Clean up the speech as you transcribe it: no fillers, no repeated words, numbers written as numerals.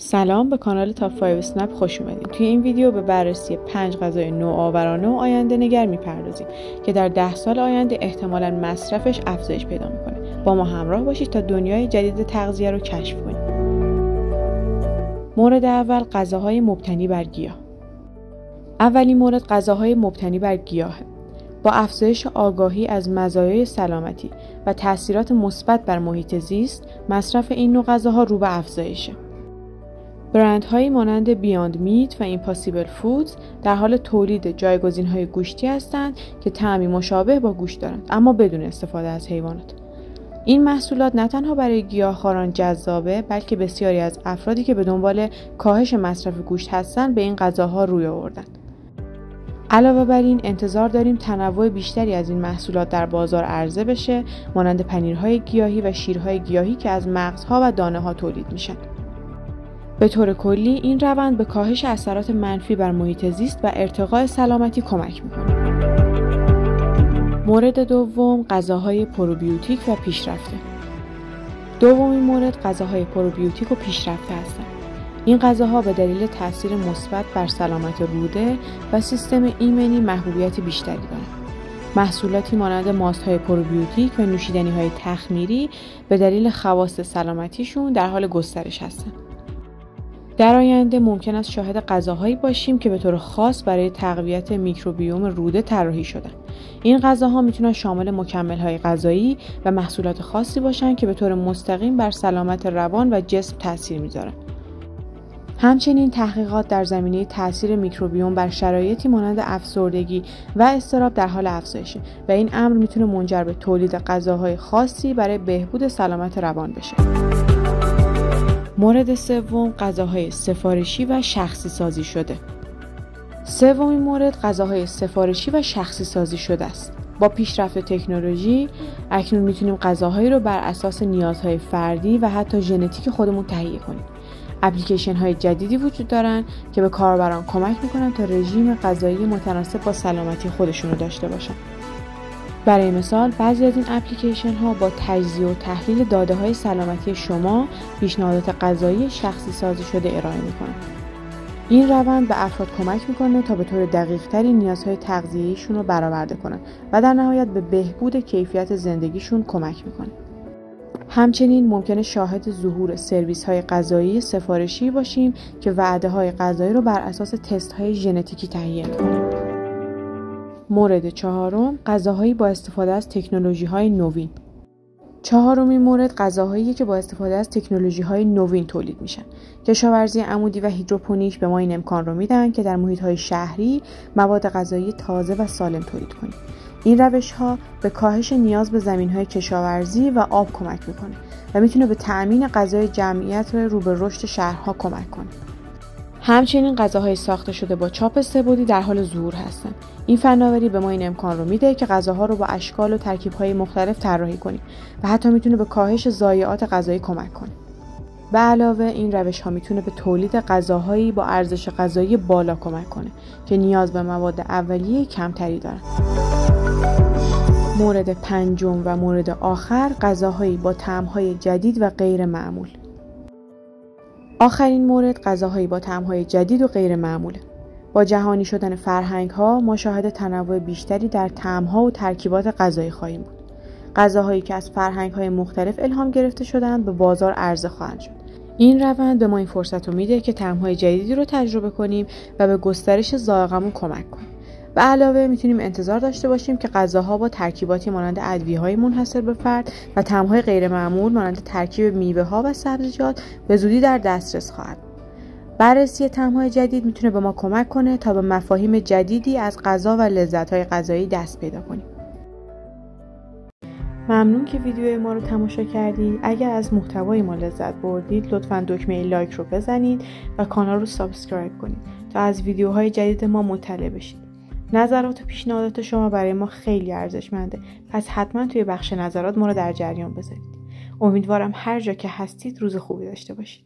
سلام، به کانال تاپ 5 اسنپ خوش اومدید. توی این ویدیو به بررسی 5 غذای نوآورانه و آینده نگر میپردازیم که در 10 سال آینده احتمالاً مصرفش افزایش پیدا میکنه. با ما همراه باشید تا دنیای جدید تغذیه رو کشف کنیم. مورد اول، غذاهای مبتنی بر گیاه. اولین مورد غذاهای مبتنی بر گیاه. با افزایش آگاهی از مزایای سلامتی و تأثیرات مثبت بر محیط زیست، مصرف این نوع غذاها رو به افزایشه. برندهایی مانند بیاند میت و ایمپاسیبل فودز در حال تولید جایگزین‌های گوشتی هستند که طعمی مشابه با گوشت دارند، اما بدون استفاده از حیوانات. این محصولات نه تنها برای گیاهخواران جذابه، بلکه بسیاری از افرادی که به دنبال کاهش مصرف گوشت هستند به این غذاها روی آوردند. علاوه بر این، انتظار داریم تنوع بیشتری از این محصولات در بازار عرضه بشه، مانند پنیرهای گیاهی و شیرهای گیاهی که از مغزها و دانه‌ها تولید میشن. به طور کلی این روند به کاهش اثرات منفی بر محیط زیست و ارتقاء سلامتی کمک میکنه. مورد دوم، غذاهای پروبیوتیک و پیشرفته. دومین مورد، غذاهای پروبیوتیک و پیشرفته هستند. این غذاها به دلیل تاثیر مثبت بر سلامت روده و سیستم ایمنی محبوبیت بیشتری دارند. محصولاتی مانند ماست‌های پروبیوتیک و نوشیدنی‌های تخمیری به دلیل خواص سلامتیشون در حال گسترش هستند. در آینده ممکن است شاهد غذاهایی باشیم که به طور خاص برای تقویت میکروبیوم روده طراحی شدن. این غذاها میتونن شامل مکمل‌های غذایی و محصولات خاصی باشن که به طور مستقیم بر سلامت روان و جسم تاثیر میذارن. همچنین تحقیقات در زمینه تاثیر میکروبیوم بر شرایطی مانند افسردگی و اضطراب در حال افزایشه و این امر میتونه منجر به تولید غذاهای خاصی برای بهبود سلامت روان بشه. مورد سوم، غذاهای سفارشی و شخصی سازی شده. سومین مورد، غذاهای سفارشی و شخصی سازی شده است. با پیشرفت تکنولوژی اکنون میتونیم غذاهایی رو بر اساس نیازهای فردی و حتی ژنتیک خودمون تهیه کنیم. اپلیکیشن های جدیدی وجود دارن که به کاربران کمک میکنن تا رژیم غذایی متناسب با سلامتی خودشون رو داشته باشن. برای مثال، بعضی از این اپلیکیشن ها با تجزیه و تحلیل داده های سلامتی شما پیشنهادات غذایی شخصی سازی شده ارائه میکنن. این روند به افراد کمک میکنه تا به طور دقیق تری نیازهای تغذیه‌ایشون رو برآورده کنن و در نهایت به بهبود کیفیت زندگیشون کمک میکنه. همچنین ممکنه شاهد ظهور سرویس های غذایی سفارشی باشیم که وعده های غذایی رو بر اساس تست های ژنتیکی تهیه میکنن. مورد چهارم، غذاهایی با استفاده از تکنولوژی‌های نوین. چهارمین مورد، غذاهایی که با استفاده از تکنولوژی‌های نوین تولید میشن. کشاورزی عمودی و هیدروپونیک به ما این امکان رو میدن که در محیط‌های شهری مواد غذایی تازه و سالم تولید کنیم. این روش‌ها به کاهش نیاز به زمین‌های کشاورزی و آب کمک میکنه و میتونه به تأمین غذای جمعیت رو به رشد شهرها کمک کنه. همچنین غذاهای ساخته شده با چاپ سه‌بعدی در حال ظهور هستند. این فناوری به ما این امکان رو میده که غذاها رو با اشکال و ترکیب‌های مختلف طراحی کنیم و حتی میتونه به کاهش ضایعات غذایی کمک کنه. به علاوه این روش‌ها میتونه به تولید غذاهایی با ارزش غذایی بالا کمک کنه که نیاز به مواد اولیه کمتری دارن. مورد پنجم و مورد آخر، غذاهایی با طعم‌های جدید و غیر معمول. آخرین مورد، غذاهایی با طعم‌های جدید و غیر معموله. با جهانی شدن فرهنگ‌ها ما شاهد تنوع بیشتری در طعم‌ها و ترکیبات غذایی خواهیم بود. غذاهایی که از فرهنگ‌های مختلف الهام گرفته شدند به بازار عرضه خواهند شد. این روند به ما این فرصت رو میده که طعم‌های جدیدی رو تجربه کنیم و به گسترش ذائقه‌مون کمک کنیم. به علاوه میتونیم انتظار داشته باشیم که غذاها با ترکیباتی مانند ادویه‌های منحصر به فرد و طعم‌های غیر معمول مانند ترکیب میوه‌ها و سبزیجات به زودی در دسترس خواهد. بررسی طعم‌های جدید میتونه به ما کمک کنه تا به مفاهیم جدیدی از غذا و لذت‌های غذایی دست پیدا کنیم. ممنون که ویدیو ما رو تماشا کردید. اگر از محتوای ما لذت بردید لطفاً دکمه لایک رو بزنید و کانال رو سابسکرایب کنید تا از ویدیوهای جدید ما مطلع بشید. نظرات و پیشنهادات شما برای ما خیلی ارزشمنده، پس حتما توی بخش نظرات ما رو در جریان بذارید. امیدوارم هر جا که هستید روز خوبی داشته باشید.